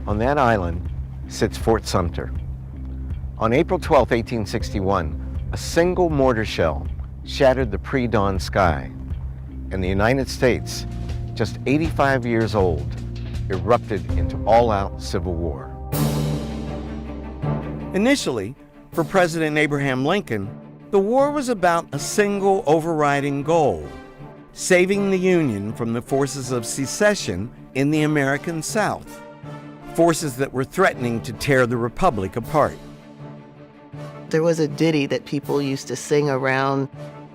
On that island sits Fort Sumter. On April 12, 1861, a single mortar shell shattered the pre-dawn sky, and the United States, just 85 years old, erupted into all-out civil war. Initially, for President Abraham Lincoln, the war was about a single overriding goal: saving the Union from the forces of secession in the American South, forces that were threatening to tear the Republic apart. There was a ditty that people used to sing around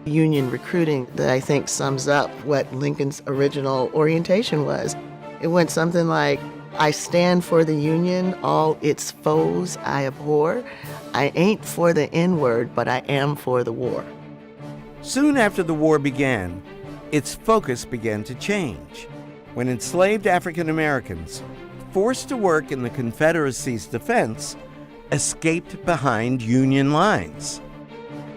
Union recruiting that I think sums up what Lincoln's original orientation was. It went something like, "I stand for the Union, all its foes I abhor. I ain't for the N-word, but I am for the war." Soon after the war began, its focus began to change when enslaved African Americans, forced to work in the Confederacy's defense, escaped behind Union lines.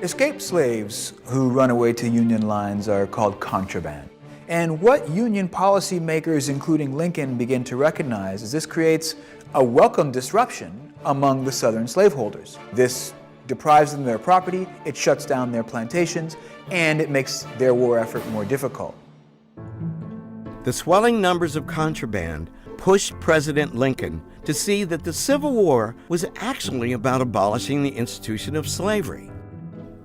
Escaped slaves who run away to Union lines are called contraband. And what Union policymakers, including Lincoln, begin to recognize is this creates a welcome disruption among the Southern slaveholders. This deprives them of their property, it shuts down their plantations, and it makes their war effort more difficult. The swelling numbers of contraband pushed President Lincoln to see that the Civil War was actually about abolishing the institution of slavery,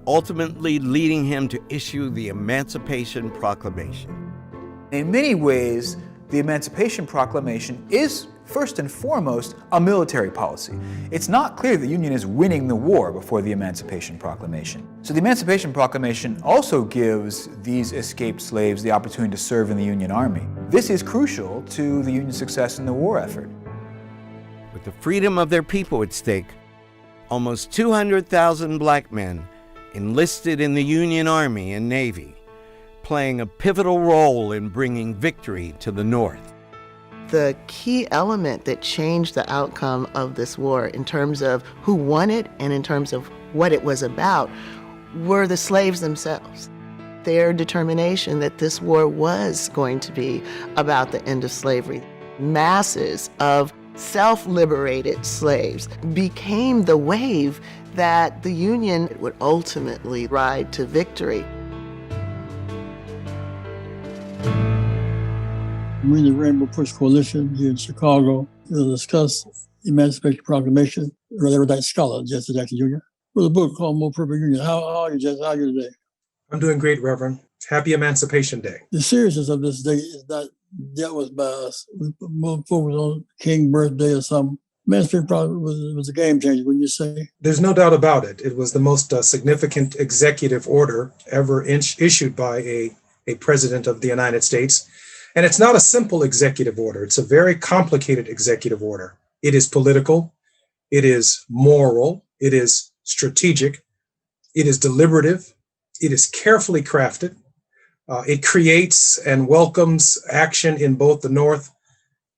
ultimately leading him to issue the Emancipation Proclamation. In many ways, the Emancipation Proclamation is, first and foremost, a military policy. It's not clear the Union is winning the war before the Emancipation Proclamation. So the Emancipation Proclamation also gives these escaped slaves the opportunity to serve in the Union Army. This is crucial to the Union's success in the war effort. With the freedom of their people at stake, almost 200,000 black men enlisted in the Union Army and Navy, playing a pivotal role in bringing victory to the North. The key element that changed the outcome of this war in terms of who won it and in terms of what it was about were the slaves themselves. Their determination that this war was going to be about the end of slavery. Masses of self-liberated slaves became the wave that the Union would ultimately ride to victory. We in the Rainbow Push Coalition here in Chicago will discuss Emancipation Proclamation. Rather that scholar, Jesse Jackson Jr. With a book called More Perfect Union. How are you, Jesse? How are you today? I'm doing great, Reverend. Happy Emancipation Day. The seriousness of this day is not dealt with by us. We put more focus on King's birthday or something. Emancipation Proclamation was a game changer, wouldn't you say? There's no doubt about it. It was the most significant executive order ever issued by a president of the United States. And it's not a simple executive order. It's a very complicated executive order. It is political. It is moral. It is strategic. It is deliberative. It is carefully crafted. It creates and welcomes action in both the North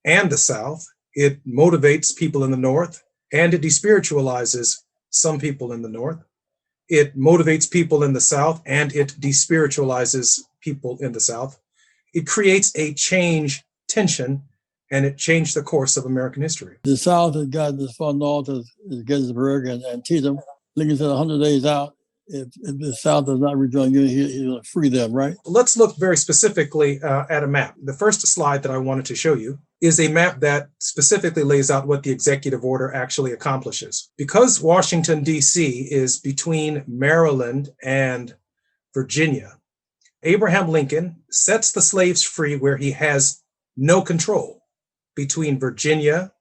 and the South. It motivates people in the North, and it despiritualizes some people in the North. It motivates people in the South, and it despiritualizes people in the South. It creates a change tension, and it changed the course of American history. The South has gotten as far north as Gettysburg and Antietam. Lincoln said 100 days out, if the South does not rejoin Union, he's going to free them, right? Let's look very specifically at a map. The first slide that I wanted to show you is a map that specifically lays out what the executive order actually accomplishes. Because Washington, D.C. is between Maryland and Virginia, Abraham Lincoln sets the slaves free where he has no control, between Virginia,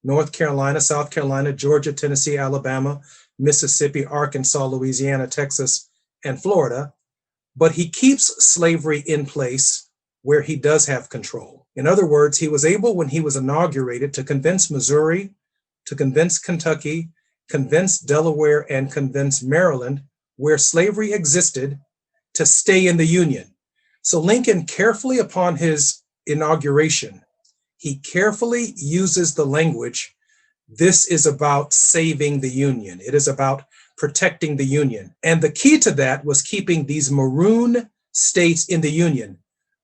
North Carolina, South Carolina, Georgia, Tennessee, Alabama, Mississippi, Arkansas, Louisiana, Texas, and Florida. But he keeps slavery in place where he does have control. In other words, he was able, when he was inaugurated, to convince Missouri, to convince Kentucky, convince Delaware, and convince Maryland, where slavery existed, to stay in the Union. So Lincoln, carefully upon his inauguration, he carefully uses the language, this is about saving the Union. It is about protecting the Union. And the key to that was keeping these maroon states in the Union.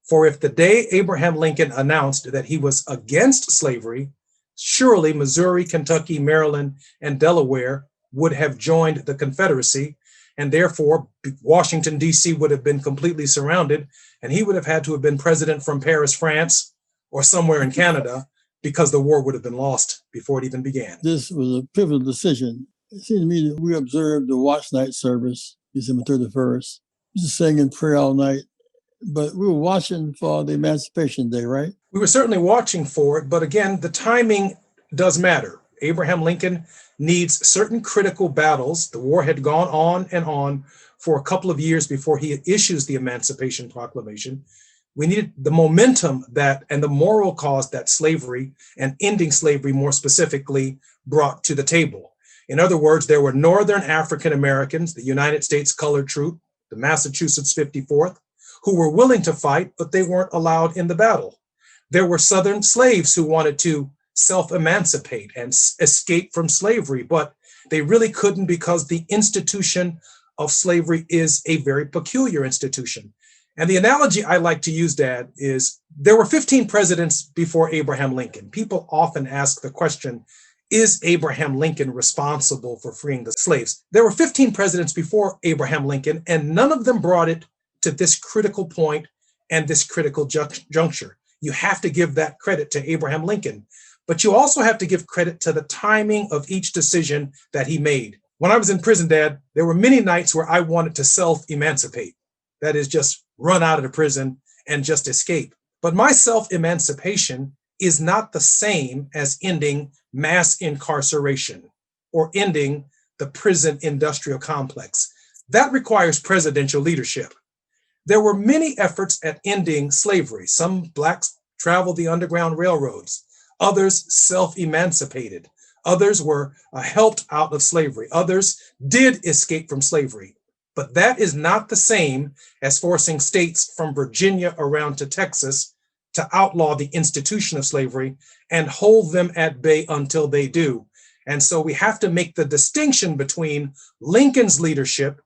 For if the day Abraham Lincoln announced that he was against slavery, surely Missouri, Kentucky, Maryland, and Delaware would have joined the Confederacy, and therefore Washington, D.C. would have been completely surrounded, and he would have had to have been president from Paris, France, or somewhere in Canada, because the war would have been lost before it even began. This was a pivotal decision. It seemed to me that we observed the watch night service, December 31st. We just sang in prayer all night, but we were watching for the Emancipation Day, right? We were certainly watching for it, but again, the timing does matter. Abraham Lincoln needs certain critical battles. The war had gone on and on for a couple of years before he issues the Emancipation Proclamation. We needed the momentum that and the moral cause that slavery and ending slavery more specifically brought to the table. In other words, there were Northern African Americans, the United States Colored Troop, the Massachusetts 54th, who were willing to fight, but they weren't allowed in the battle. There were Southern slaves who wanted to self-emancipate and escape from slavery, but they really couldn't because the institution of slavery is a very peculiar institution. And the analogy I like to use, Dad, is there were 15 presidents before Abraham Lincoln. People often ask the question, is Abraham Lincoln responsible for freeing the slaves? There were 15 presidents before Abraham Lincoln, and none of them brought it to this critical point and this critical juncture. You have to give that credit to Abraham Lincoln, but you also have to give credit to the timing of each decision that he made. When I was in prison, Dad, there were many nights where I wanted to self-emancipate. That is, just run out of the prison and just escape. But my self-emancipation is not the same as ending mass incarceration or ending the prison industrial complex. That requires presidential leadership. There were many efforts at ending slavery. Some Blacks traveled the Underground Railroads. Others self-emancipated. Others were helped out of slavery. Others did escape from slavery. But that is not the same as forcing states from Virginia around to Texas to outlaw the institution of slavery and hold them at bay until they do. And so we have to make the distinction between Lincoln's leadership,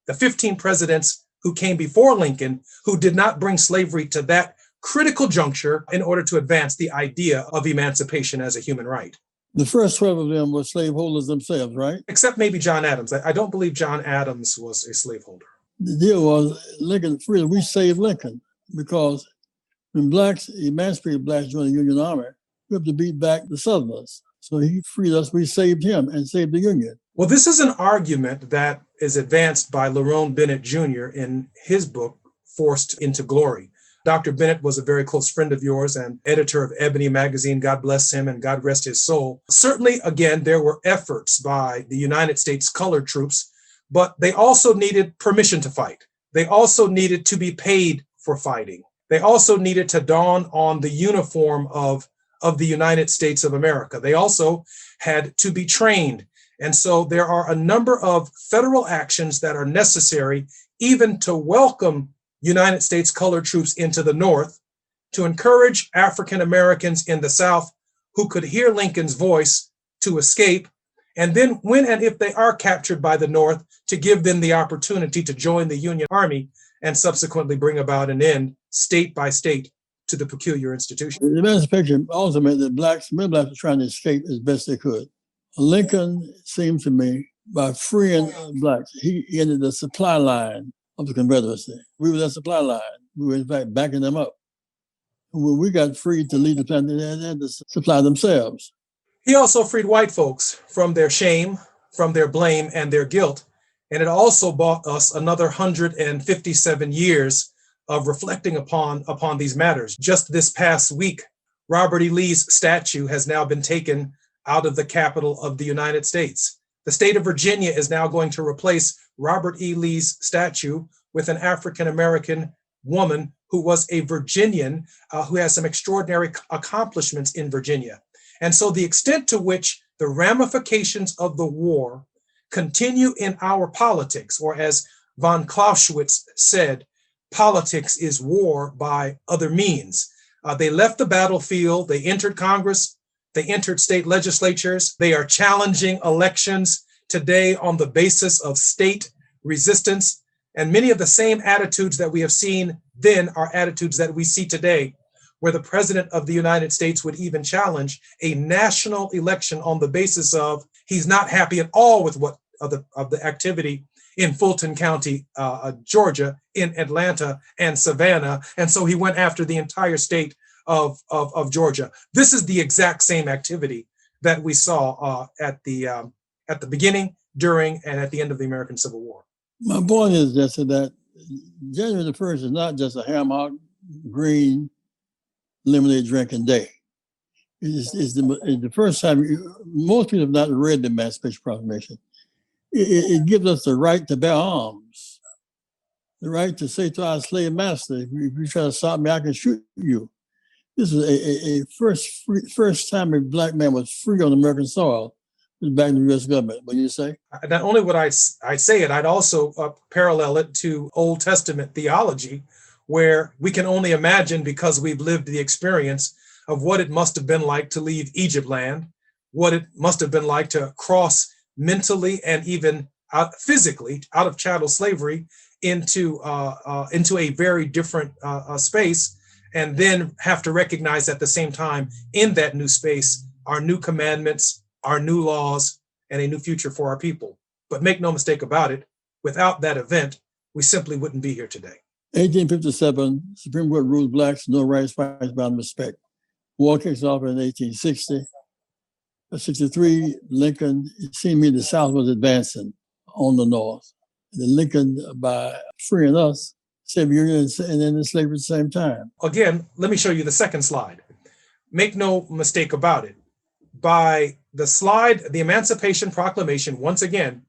the 15 presidents who came before Lincoln, who did not bring slavery to that critical juncture in order to advance the idea of emancipation as a human right. The first 12 of them were slaveholders themselves, right? Except maybe John Adams. I don't believe John Adams was a slaveholder. The deal was Lincoln freed. We saved Lincoln because when blacks, emancipated blacks joined the Union Army, we have to beat back the Southerners. So he freed us, we saved him and saved the Union. Well, this is an argument that is advanced by Lerone Bennett Jr. in his book, Forced into Glory. Dr. Bennett was a very close friend of yours and editor of Ebony magazine. God bless him and God rest his soul. Certainly, again, there were efforts by the United States Colored Troops, but they also needed permission to fight. They also needed to be paid for fighting. They also needed to don on the uniform of the United States of America. They also had to be trained. And so there are a number of federal actions that are necessary even to welcome United States colored troops into the North, to encourage African Americans in the South who could hear Lincoln's voice to escape, and then when and if they are captured by the North, to give them the opportunity to join the Union Army and subsequently bring about an end, state by state, to the peculiar institution. The Emancipation also meant that many blacks were trying to escape as best they could. Lincoln, seemed to me, by freeing blacks, he ended the supply line of the Confederacy. We were that supply line. We were, in fact, backing them up. When we got freed to lead the planet, they had to supply themselves. He also freed white folks from their shame, from their blame, and their guilt. And it also bought us another 157 years of reflecting upon these matters. Just this past week, Robert E. Lee's statue has now been taken out of the capital of the United States. The state of Virginia is now going to replace Robert E. Lee's statue with an African-American woman who was a Virginian who has some extraordinary accomplishments in Virginia. And so the extent to which the ramifications of the war continue in our politics, or as von Clausewitz said, politics is war by other means. They left the battlefield, they entered Congress, they entered state legislatures, they are challenging elections today on the basis of state resistance. And many of the same attitudes that we have seen then are attitudes that we see today. where the president of the United States would even challenge a national election on the basis of he's not happy at all with what of the activity in Fulton County, Georgia, in Atlanta and Savannah. And so he went after the entire state of Georgia. This is the exact same activity that we saw at the beginning, during, and at the end of the American Civil War. My point is just that January the 1st is not just a ham-hock, green, lemonade drinking day. It's the first time, most people have not read the Emancipation Proclamation. It gives us the right to bear arms, the right to say to our slave master, if you try to stop me, I can shoot you. This is a first time a black man was free on American soil. It was back in the U.S. government. What do you say? Not only would I say it, I'd also parallel it to Old Testament theology, where we can only imagine, because we've lived the experience of what it must have been like to leave Egypt land, what it must have been like to cross mentally and even physically out of chattel slavery into a very different space, and then have to recognize at the same time in that new space our new commandments, our new laws, and a new future for our people. But make no mistake about it, without that event, we simply wouldn't be here today. 1857, Supreme Court rules blacks no rights, rights bound respect. War kicks off in 1860. 63, Lincoln, it seemed to me the South was advancing on the North. The Lincoln, by freeing us, saved the Union and then slavery at the same time. Again, let me show you the second slide. Make no mistake about it. By the slide, the Emancipation Proclamation, once again,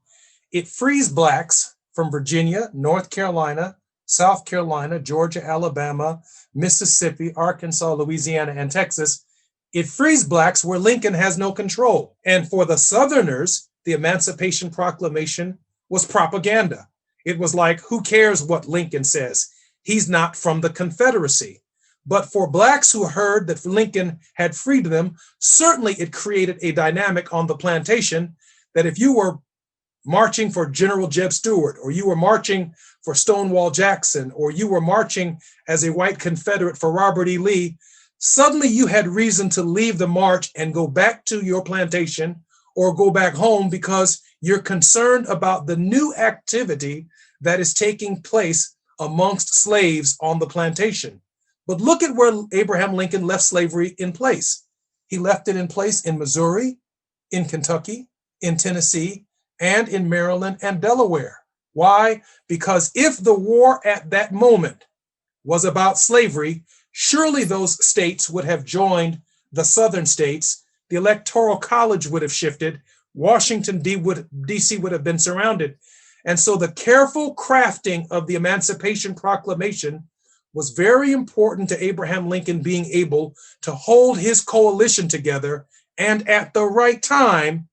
it frees blacks from Virginia, North Carolina, South Carolina, Georgia, Alabama, Mississippi, Arkansas, Louisiana, and Texas. It frees blacks where Lincoln has no control. And for the Southerners, the Emancipation Proclamation was propaganda. It was like, who cares what Lincoln says? He's not from the Confederacy. But for blacks who heard that Lincoln had freed them, certainly it created a dynamic on the plantation that if you were marching for General Jeb Stuart, or you were marching for Stonewall Jackson, or you were marching as a white Confederate for Robert E. Lee, suddenly you had reason to leave the march and go back to your plantation or go back home because you're concerned about the new activity that is taking place amongst slaves on the plantation. But look at where Abraham Lincoln left slavery in place. He left it in place in Missouri, in Kentucky, in Tennessee, and in Maryland and Delaware. Why? Because if the war at that moment was about slavery, surely those states would have joined the southern states. The Electoral College would have shifted. Washington, D.C. would have been surrounded. And so the careful crafting of the Emancipation Proclamation was very important to Abraham Lincoln being able to hold his coalition together, and at the right time,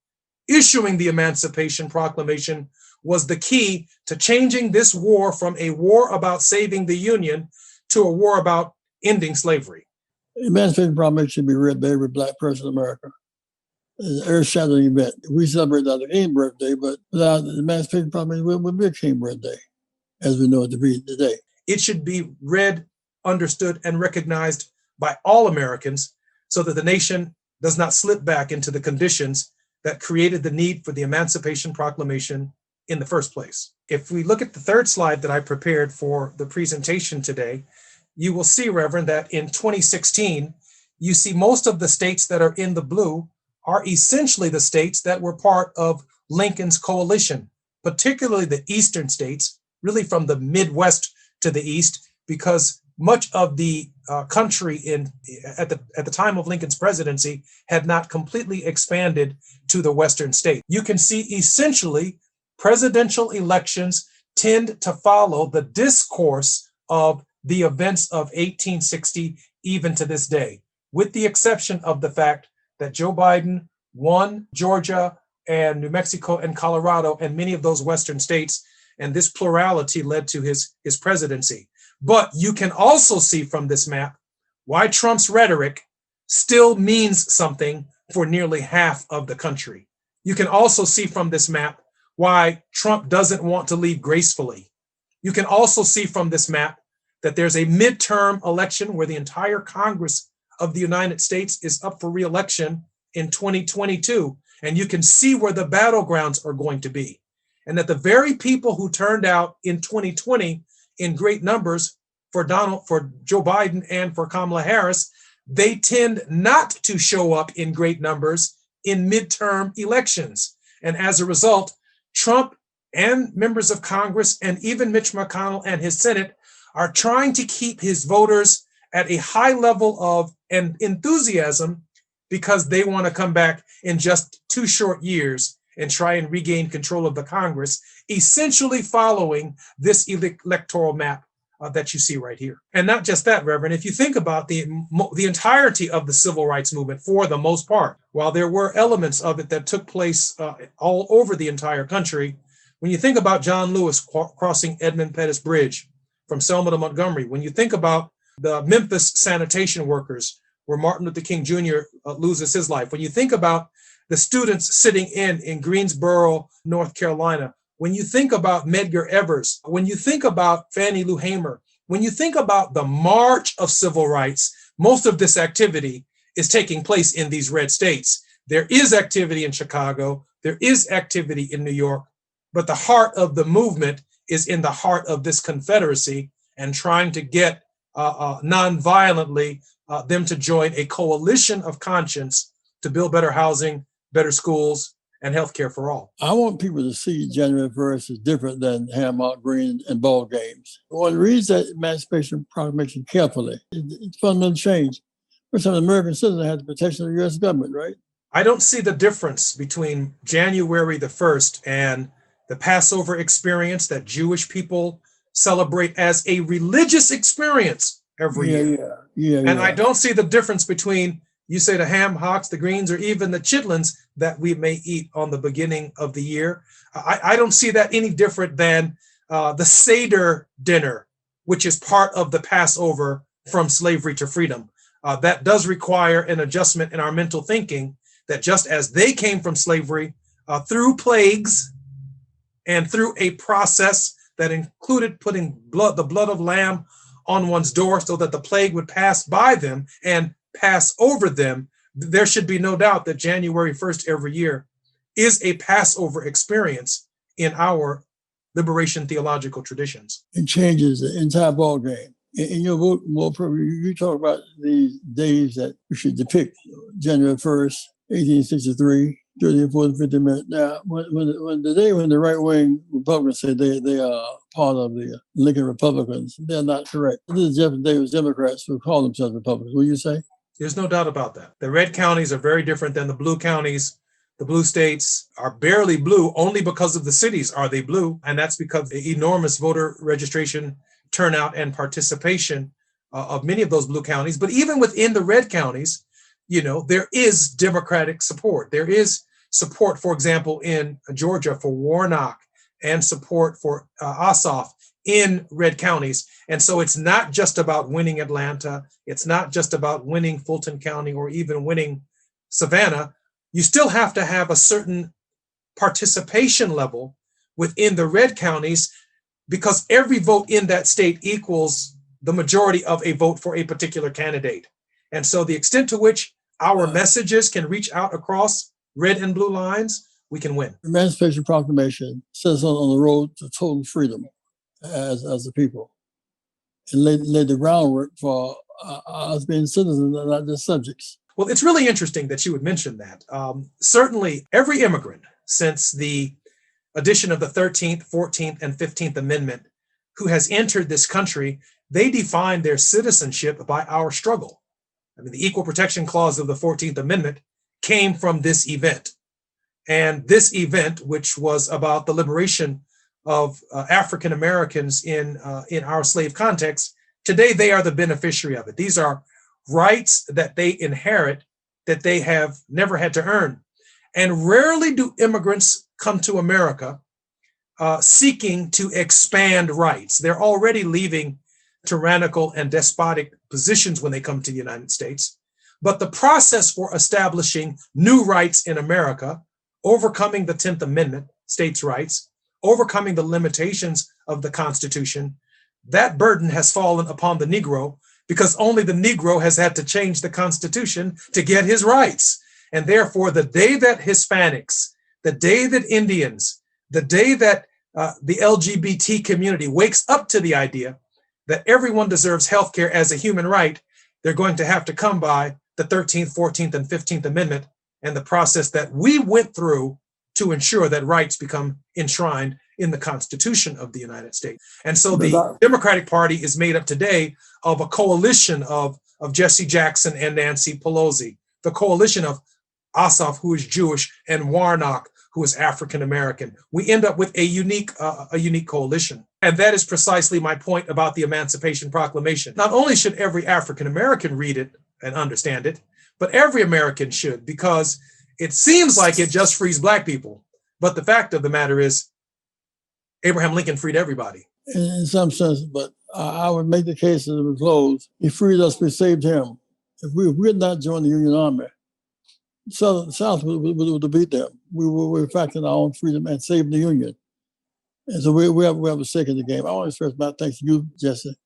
issuing the Emancipation Proclamation was the key to changing this war from a war about saving the Union to a war about ending slavery. The Emancipation Proclamation should be read by every black person in America. It's an earth-shattering event. We celebrate Dr. King's birthday, but without the Emancipation Proclamation, it would be a King birthday, as we know it to be today. It should be read, understood, and recognized by all Americans so that the nation does not slip back into the conditions that created the need for the Emancipation Proclamation in the first place. If we look at the third slide that I prepared for the presentation today, you will see, Reverend, that in 2016, you see most of the states that are in the blue are essentially the states that were part of Lincoln's coalition, particularly the eastern states, really from the Midwest to the east, because much of the country at the time of Lincoln's presidency had not completely expanded to the western state. You can see essentially presidential elections tend to follow the discourse of the events of 1860 even to this day, with the exception of the fact that Joe Biden won Georgia and New Mexico and Colorado and many of those western states, and this plurality led to his presidency. But you can also see from this map why Trump's rhetoric still means something for nearly half of the country. You can also see from this map why Trump doesn't want to leave gracefully. You can also see from this map that there's a midterm election where the entire Congress of the United States is up for re-election in 2022. And you can see where the battlegrounds are going to be. And that the very people who turned out in 2020 in great numbers for Joe Biden and for Kamala Harris, they tend not to show up in great numbers in midterm elections. And as a result, Trump and members of Congress and even Mitch McConnell and his Senate are trying to keep his voters at a high level of enthusiasm because they want to come back in just 2 short years and try and regain control of the Congress, essentially following this electoral map that you see right here. And not just that, Reverend, if you think about the entirety of the civil rights movement, for the most part, while there were elements of it that took place all over the entire country, when you think about John Lewis crossing Edmund Pettus Bridge from Selma to Montgomery, when you think about the Memphis sanitation workers, where Martin Luther King Jr. Loses his life, when you think about the students sitting in Greensboro, North Carolina, when you think about Medgar Evers, when you think about Fannie Lou Hamer, when you think about the march of civil rights, most of this activity is taking place in these red states. There is activity in Chicago, there is activity in New York, but the heart of the movement is in the heart of this Confederacy and trying to get nonviolently them to join a coalition of conscience to build better housing, better schools, and healthcare for all. I want people to see January 1st as different than Hammock Green and ball games. One reads that Emancipation Proclamation carefully. It's fundamental change. First time an American citizen has the protection of the U.S. government, right? I don't see the difference between January the 1st and the Passover experience that Jewish people celebrate as a religious experience every year. And I don't see the difference between, you say, the ham hocks, the greens, or even the chitlins that we may eat on the beginning of the year. I don't see that any different than the Seder dinner, which is part of the Passover from slavery to freedom. That does require an adjustment in our mental thinking that just as they came from slavery through plagues and through a process that included putting the blood of lamb on one's door so that the plague would pass by them and pass over them, there should be no doubt that January 1st every year is a Passover experience in our liberation theological traditions. It changes the entire ball game. In your book, you talk about these days that we should depict: January 1st, 1863, 30, 40, 50 minutes. Now, when the right-wing Republicans say they are part of the Lincoln Republicans, they're not correct. This is Jefferson Davis Democrats who call themselves Republicans. Will you say? There's no doubt about that. The red counties are very different than the blue counties. The blue states are barely blue only because of the cities are they blue. And that's because of the enormous voter registration turnout and participation of many of those blue counties. But even within the red counties, there is Democratic support. There is support, for example, in Georgia for Warnock and support for Ossoff in red counties. And so it's not just about winning Atlanta. It's not just about winning Fulton County or even winning Savannah. You still have to have a certain participation level within the red counties because every vote in that state equals the majority of a vote for a particular candidate. And so the extent to which our messages can reach out across red and blue lines, we can win. Emancipation Proclamation says on the road to total freedom as a people, and laid the groundwork for us being citizens and not just subjects. Well, it's really interesting that you would mention that. Certainly, every immigrant since the addition of the 13th, 14th, and 15th Amendment who has entered this country, they define their citizenship by our struggle. I mean, the Equal Protection Clause of the 14th Amendment came from this event. And this event, which was about the liberation of African Americans in our slave context, today they are the beneficiary of it. These are rights that they inherit that they have never had to earn. And rarely do immigrants come to America seeking to expand rights. They're already leaving tyrannical and despotic positions when they come to the United States. But the process for establishing new rights in America, overcoming the 10th Amendment, states' rights, overcoming the limitations of the Constitution, that burden has fallen upon the Negro because only the Negro has had to change the Constitution to get his rights. And therefore, the day that Hispanics, the day that Indians, the day that the LGBT community wakes up to the idea that everyone deserves health care as a human right, they're going to have to come by the 13th, 14th, and 15th Amendment and the process that we went through to ensure that rights become enshrined in the Constitution of the United States. And so the Democratic Party is made up today of a coalition of Jesse Jackson and Nancy Pelosi, the coalition of Ossoff, who is Jewish, and Warnock, who is African American. We end up with a unique coalition. And that is precisely my point about the Emancipation Proclamation. Not only should every African American read it and understand it, but every American should, because it seems like it just frees Black people. But the fact of the matter is, Abraham Lincoln freed everybody. In some sense, but I would make the case as we close. He freed us, we saved him. If we had not joined the Union Army, the South would defeat them. We were fighting our own freedom and saving the Union. And so we have a stake in the game. I want to express my thanks to you, Jesse.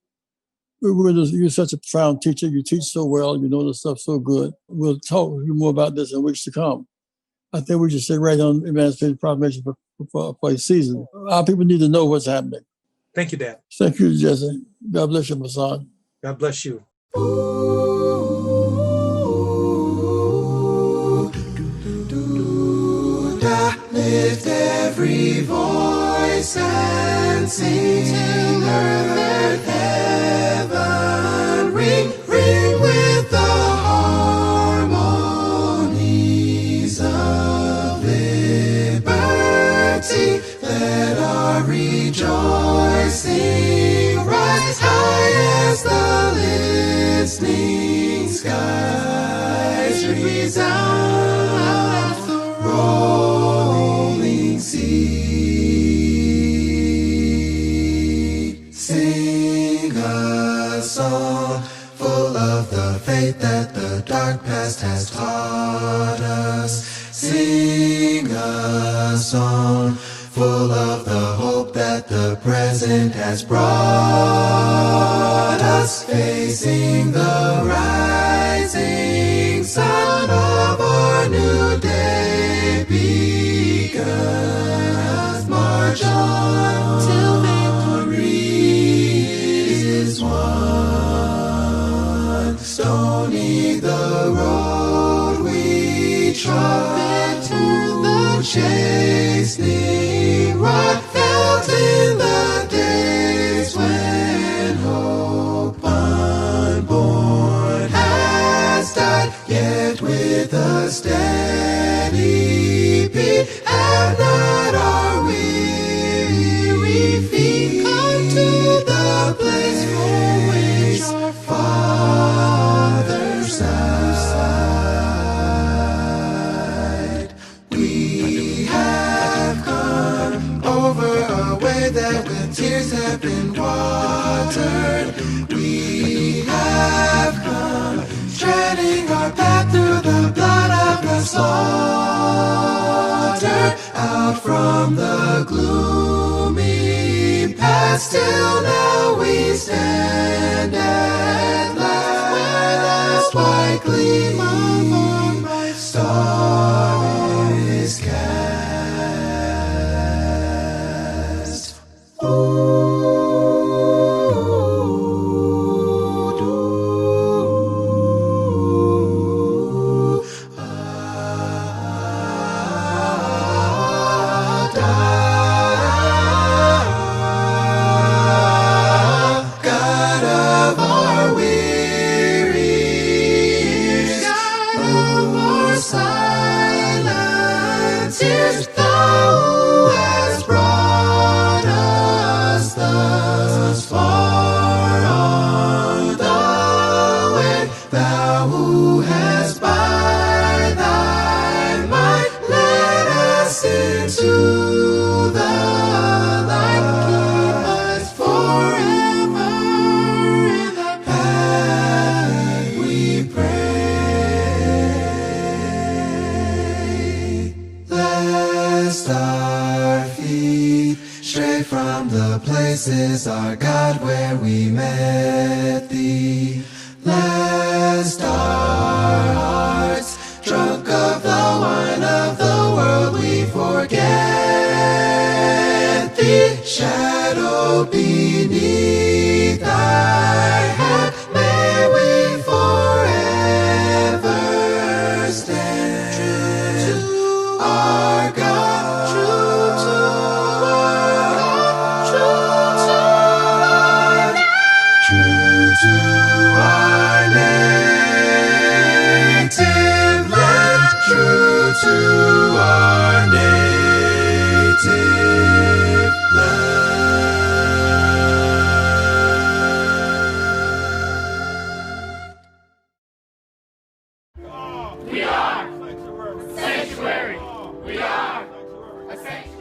You're such a profound teacher. You teach so well. You know the stuff so good. We'll talk more about this in weeks to come. I think we should sit right on Emancipation Proclamation for a season. Our people need to know what's happening. Thank you, Dad. Thank you, Jesse. God bless you, my son. God bless you. Lift every voice and sing till earth and heaven ring, ring with the harmonies of liberty. Let our rejoicing rise high as the listening skies resound the rolling sea. Sing a song full of the faith that the dark past has taught us. Sing a song full of the hope that the present has brought us. Facing the rising sun of our new day begun. March on till victory is won. Stony the road we trod to the chastening rod, felt in the days when hope unborn has died. Yet with a steady beat, have not our weary feet come to the place for which our fathers died. We have come over a way that with tears have been watered. We have come treading our path through the blood of the slaughter, out from the gloomy past till now we stand at last, where the white gleam of my star is cast. God of our weary years, God of our silent tears, Thou who hast brought us thus far on the way, Thou who hast by Thy might led us into the light, keep us forever in the path we pray. Lest our feet stray from the places our God where just our hearts, drunk of the wine of the world, we forget the shadow beneath thy hand. May we forever stand true to our God, true to our God, true to our native land, true to our native land.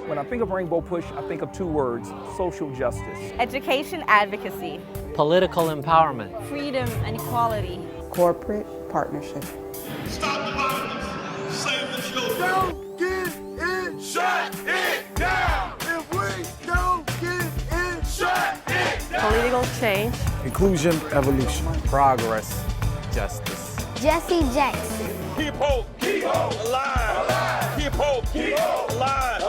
When I think of Rainbow Push, I think of two words: social justice. Education advocacy, Political empowerment. freedom and equality. Corporate partnership. Stop the violence, save the children. Don't get in, shut it down. If we don't get in, shut it down. Political change. Inclusion, evolution. Progress, justice. Jesse Jackson. Keep hope alive. Keep hope alive.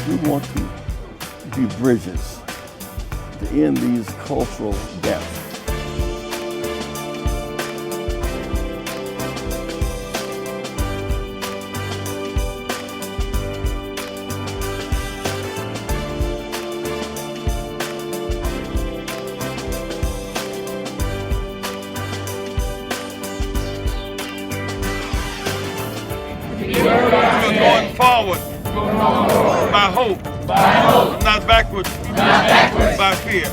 We want to be bridges to end these cultural gaps. We're going forward by hope, not backwards, by fear.